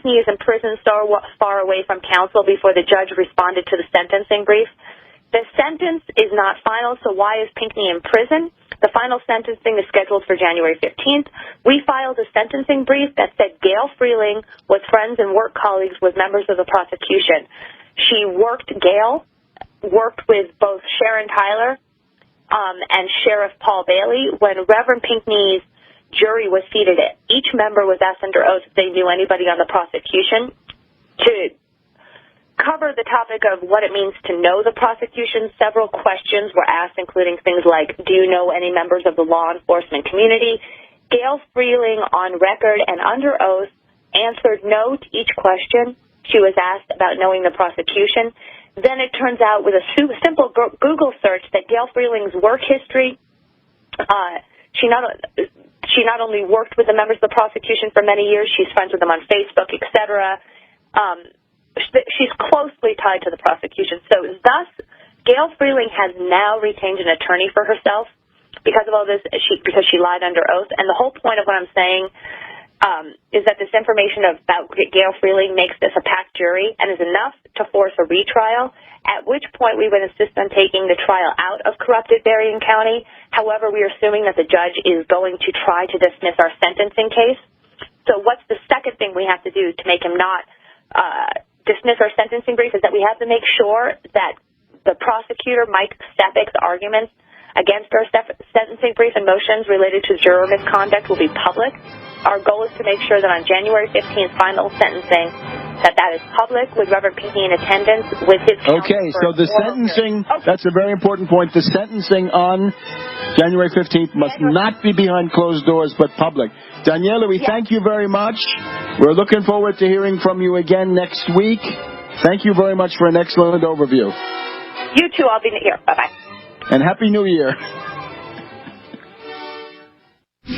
Pinckney is in prison so far away from counsel before the judge responded to the sentencing brief. The sentence is not final, so why is Pinckney in prison? The final sentencing is scheduled for January 15th. We filed a sentencing brief that said Gail Freeling was friends and work colleagues with members of the prosecution. Gail worked with both Sharon Tyler and Sheriff Paul Bailey when Reverend Pinckney's jury was seated. Each member was asked under oath if they knew anybody on the prosecution. To cover the topic of what it means to know the prosecution, several questions were asked, including things like, do you know any members of the law enforcement community? Gail Freeling, on record and under oath, answered no to each question. She was asked about knowing the prosecution. Then it turns out with a simple Google search that Gail Freeling's work history, she not only worked with the members of the prosecution for many years, she's friends with them on Facebook, etc. She's closely tied to the prosecution. So thus, Gail Freeling has now retained an attorney for herself because of all this, because she lied under oath. And the whole point of what I'm saying is that this information about Gail Freeling makes this a packed jury and is enough to force a retrial, at which point we would insist on taking the trial out of corrupted Berrien County. However, we are assuming that the judge is going to try to dismiss our sentencing case. So what's the second thing we have to do to make him not dismiss our sentencing brief is that we have to make sure that the prosecutor, Mike Stepik's arguments against our sentencing brief and motions related to juror misconduct will be public. Our goal is to make sure that on January 15th, final sentencing, that is public with Reverend Pinckney in attendance with his counsel. Okay, so the sentencing, that's a very important point. The sentencing on January 15th must not be behind closed doors but public. Daniela, we thank you very much. We're looking forward to hearing from you again next week. Thank you very much for an excellent overview. You too. I'll be here. Bye-bye. And Happy New Year.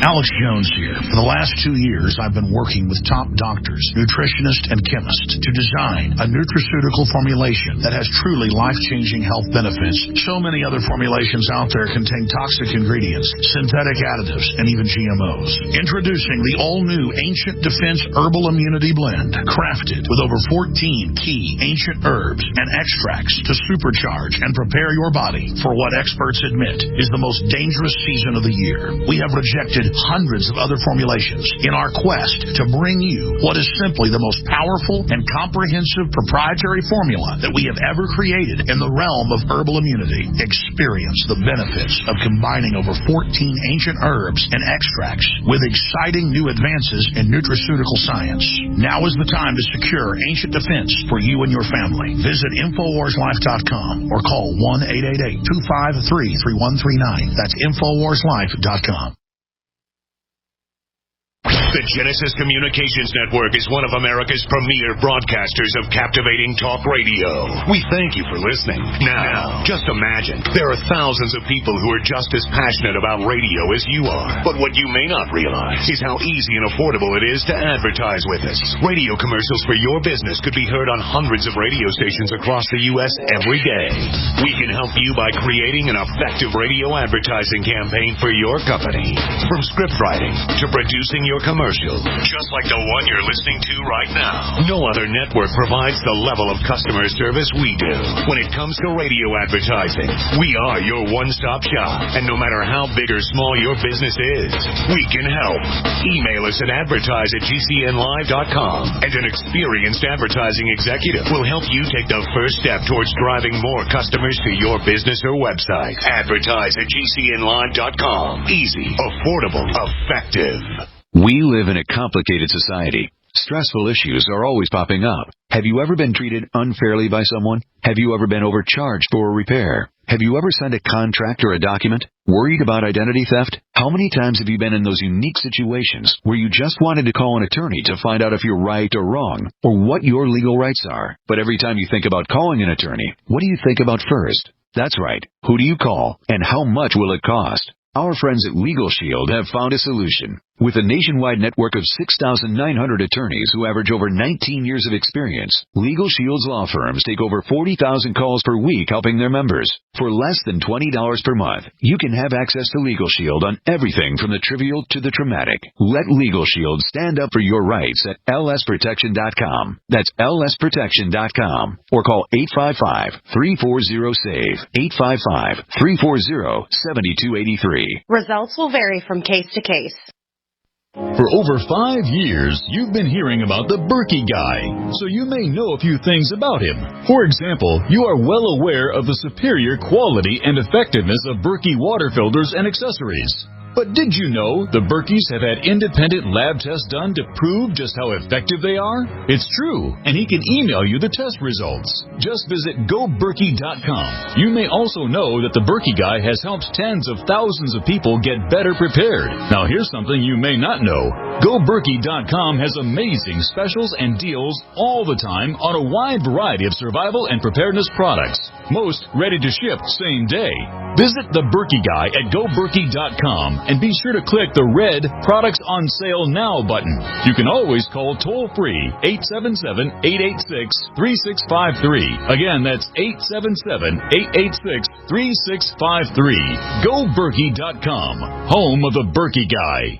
Alex Jones here. For the last 2 years, I've been working with top doctors, nutritionists, and chemists to design a nutraceutical formulation that has truly life-changing health benefits. So many other formulations out there contain toxic ingredients, synthetic additives, and even GMOs. Introducing the all-new Ancient Defense Herbal Immunity Blend, crafted with over 14 key ancient herbs and extracts to supercharge and prepare your body for what experts admit is the most dangerous season of the year. We have rejected hundreds of other formulations in our quest to bring you what is simply the most powerful and comprehensive proprietary formula that we have ever created in the realm of herbal immunity. Experience the benefits of combining over 14 ancient herbs and extracts with exciting new advances in nutraceutical science. Now is the time to secure Ancient Defense for you and your family. Visit InfoWarsLife.com or call 1-888-253-3139. That's InfoWarsLife.com. The Genesis Communications Network is one of America's premier broadcasters of captivating talk radio. We thank you for listening. Now, just imagine, there are thousands of people who are just as passionate about radio as you are. But what you may not realize is how easy and affordable it is to advertise with us. Radio commercials for your business could be heard on hundreds of radio stations across the U.S. every day. We can help you by creating an effective radio advertising campaign for your company. From script writing to producing your commercial, just like the one you're listening to right now. No other network provides the level of customer service we do. When it comes to radio advertising, we are your one-stop shop. And no matter how big or small your business is, we can help. Email us at advertise@gcnlive.com, and an experienced advertising executive will help you take the first step towards driving more customers to your business or website. Advertise@gcnlive.com. Easy, affordable, effective. We live in a complicated society. Stressful issues are always popping up. Have you ever been treated unfairly by someone? Have you ever been overcharged for a repair? Have you ever signed a contract or a document? Worried about identity theft? How many times have you been in those unique situations where you just wanted to call an attorney to find out if you're right or wrong, or what your legal rights are? But every time you think about calling an attorney, what do you think about first? That's right. Who do you call, and how much will it cost? Our friends at Legal Shield have found a solution. With a nationwide network of 6,900 attorneys who average over 19 years of experience, Legal Shield's law firms take over 40,000 calls per week helping their members. For less than $20 per month, you can have access to Legal Shield on everything from the trivial to the traumatic. Let Legal Shield stand up for your rights at lsprotection.com. That's lsprotection.com. Or call 855-340-SAVE. 855-340-7283. Results will vary from case to case. For over 5 years, you've been hearing about the Berkey guy, so you may know a few things about him. For example, you are well aware of the superior quality and effectiveness of Berkey water filters and accessories. But did you know the Berkeys have had independent lab tests done to prove just how effective they are? It's true, and he can email you the test results. Just visit GoBerkey.com. You may also know that the Berkey guy has helped tens of thousands of people get better prepared. Now here's something you may not know. GoBerkey.com has amazing specials and deals all the time on a wide variety of survival and preparedness products. Most ready to ship same day. Visit the Berkey guy at GoBerkey.com and be sure to click the red Products on Sale Now button. You can always call toll-free 877-886-3653. Again, that's 877-886-3653. GoBerkey.com, home of the Berkey guy.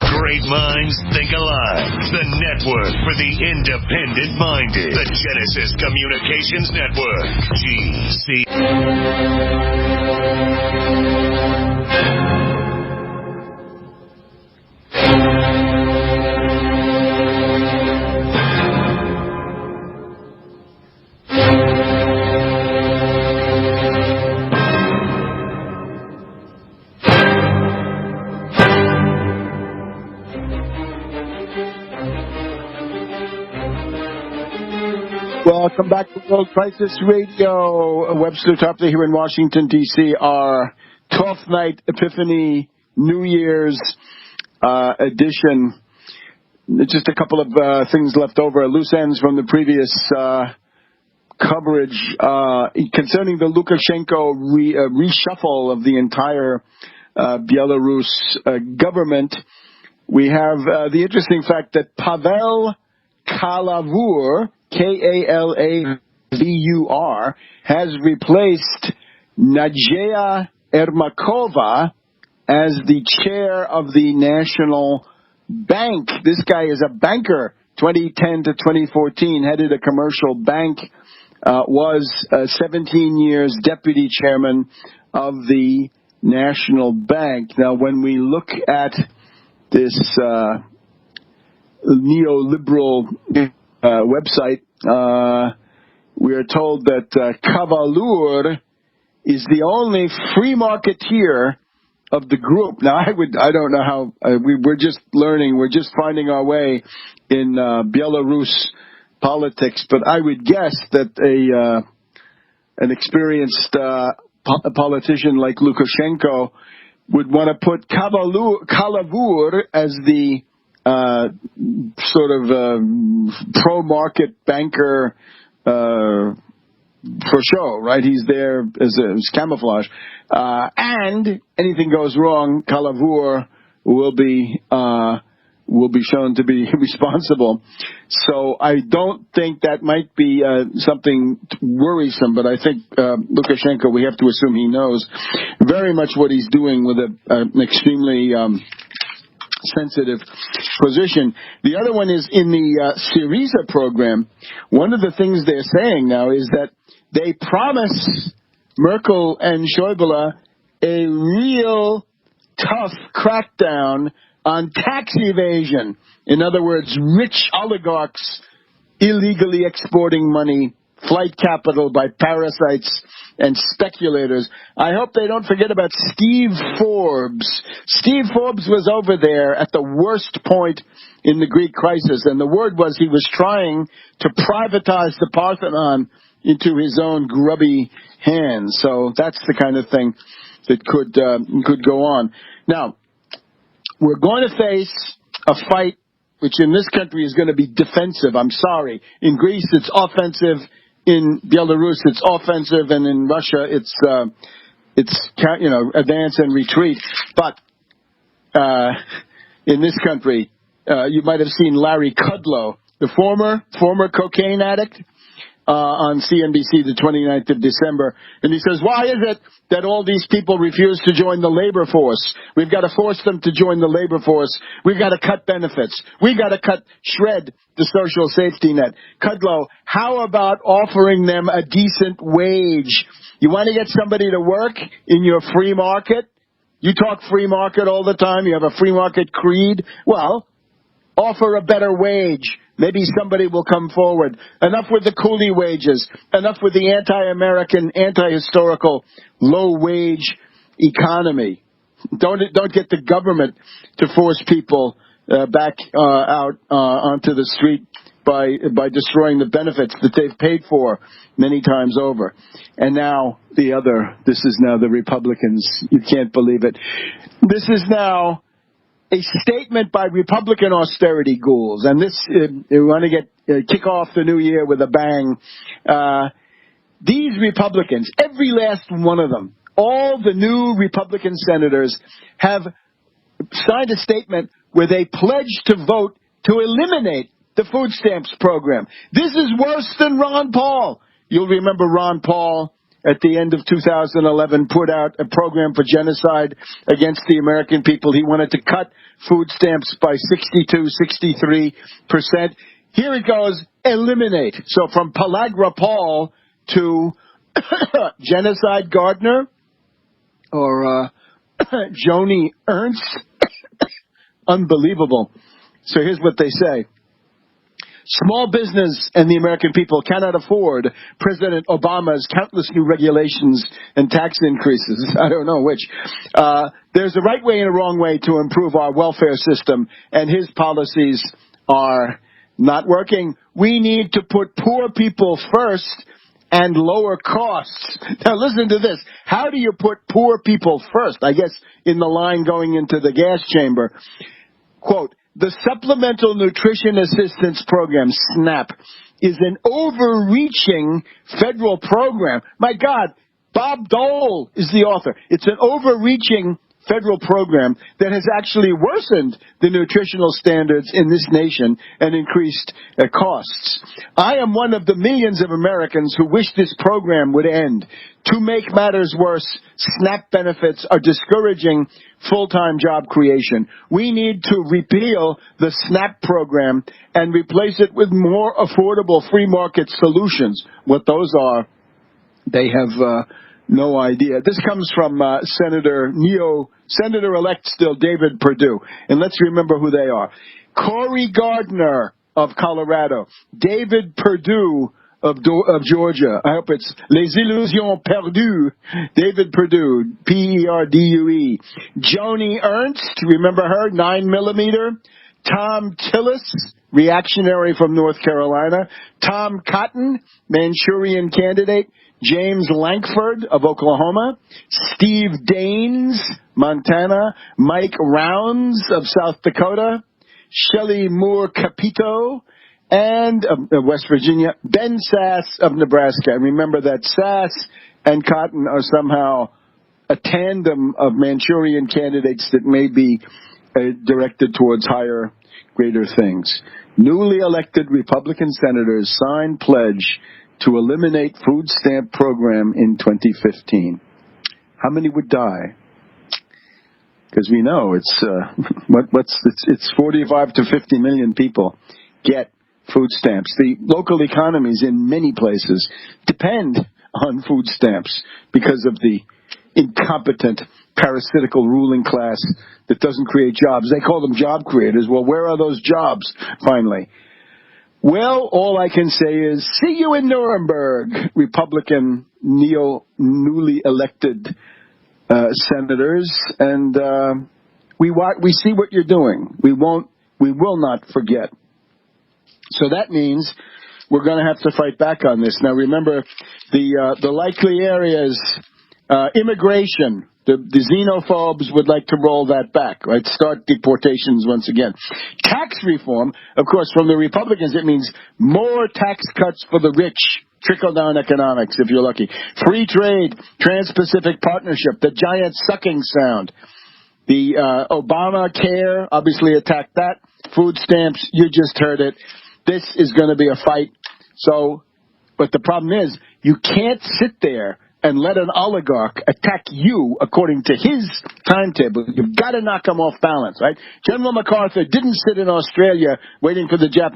Great minds think alike. The network for the independent-minded. The Genesis Communications Network. GC. Welcome back to World Crisis Radio. Webster, Tarpley here in Washington, D.C. Our 12th night Epiphany New Year's edition. Just a couple of things left over, loose ends from the previous coverage concerning the Lukashenko reshuffle of the entire Belarus government. We have the interesting fact that Pavel Kalavur, Kalavur, has replaced Nadia Ermakova as the chair of the National Bank. This guy is a banker. 2010 to 2014, headed a commercial bank, was 17 years deputy chairman of the National Bank. Now, when we look at this neoliberal website, we are told that Kavalur is the only free marketeer of the group. Now, I don't know how, we're just learning, we're just finding our way in Belarus politics, but I would guess that an experienced politician like Lukashenko would want to put Kalavur as the sort of pro-market banker for show, right? He's there as camouflage. And anything goes wrong, Kalavur will be shown to be responsible. So I don't think that might be something worrisome, but I think Lukashenko, we have to assume he knows very much what he's doing with an extremely sensitive position. The other one is in the Syriza program. One of the things they're saying now is that they promise Merkel and Schäuble a real tough crackdown on tax evasion. In other words, rich oligarchs illegally exporting money, flight capital by parasites and speculators. I hope they don't forget about Steve Forbes. Steve Forbes was over there at the worst point in the Greek crisis, and the word was he was trying to privatize the Parthenon into his own grubby hands. So that's the kind of thing that could go on. Now, we're going to face a fight which in this country is going to be defensive. I'm sorry. In Greece, it's offensive. In Belarus, it's offensive, and in Russia, it's advance and retreat. But in this country. You might have seen Larry Kudlow, the former cocaine addict, on CNBC the 29th of December. And he says, why is it that all these people refuse to join the labor force? We've got to force them to join the labor force. We've got to cut benefits. We've got to shred the social safety net. Kudlow, how about offering them a decent wage? You want to get somebody to work in your free market? You talk free market all the time. You have a free market creed. Well, offer a better wage. Maybe somebody will come forward. Enough with the coolie wages. Enough with the anti-American, anti-historical, low-wage economy. Don't get the government to force people back out onto the street by destroying the benefits that they've paid for many times over. And now this is now the Republicans. You can't believe it. This is now a statement by Republican austerity ghouls, and this we want to kick off the new year with a bang. These Republicans, every last one of them, all the new Republican senators have signed a statement where they pledge to vote to eliminate the food stamps program. This is worse than Ron Paul. You'll remember Ron Paul at the end of 2011 put out a program for genocide against the American people. He wanted to cut food stamps by 63%. Here it goes, eliminate. So from Pellagra Paul to Genocide Gardner or Joni Ernst. Unbelievable. So here's what they say. Small business and the American people cannot afford President Obama's countless new regulations and tax increases. I don't know which. There's a right way and a wrong way to improve our welfare system, and his policies are not working. We need to put poor people first and lower costs. Now listen to this. How do you put poor people first? I guess in the line going into the gas chamber. Quote, the Supplemental Nutrition Assistance Program, SNAP, is an overreaching federal program. My God, Bob Dole is the author. It's an overreaching federal program that has actually worsened the nutritional standards in this nation and increased costs. I am one of the millions of Americans who wish this program would end. To make matters worse, SNAP benefits are discouraging full-time job creation. We need to repeal the SNAP program and replace it with more affordable free market solutions. What those are, they have no idea. This comes from Senator-elect still David Perdue. And let's remember who they are. Cory Gardner of Colorado. David Perdue of Georgia. I hope it's Les Illusions Perdues. David Perdue, P-E-R-D-U-E. Joni Ernst, remember her, 9mm. Tom Tillis, reactionary from North Carolina. Tom Cotton, Manchurian candidate. James Lankford of Oklahoma. Steve Daines, Montana. Mike Rounds of South Dakota. Shelley Moore Capito, and West Virginia. Ben Sass of Nebraska. And remember that Sass and Cotton are somehow a tandem of Manchurian candidates that may be directed towards higher, greater things. Newly elected Republican senators signed pledge to eliminate food stamp program in 2015. How many would die? Because we know it's 45 to 50 million people get food stamps. The local economies in many places depend on food stamps because of the incompetent, parasitical ruling class that doesn't create jobs. They call them job creators. Well, where are those jobs, finally? Well, all I can say is, see you in Nuremberg, Republican newly elected senators, and we see what you're doing. We will not forget. So that means we're going to have to fight back on this. Now, remember, the likely areas, immigration. The xenophobes would like to roll that back, right? Start deportations once again. Tax reform, of course, from the Republicans, it means more tax cuts for the rich. Trickle-down economics, if you're lucky. Free trade, Trans-Pacific Partnership, the giant sucking sound. The Obamacare, obviously attacked that. Food stamps, you just heard it. This is going to be a fight. So, but the problem is, you can't sit there and let an oligarch attack you according to his timetable. You've got to knock him off balance, right? General MacArthur didn't sit in Australia waiting for the Japanese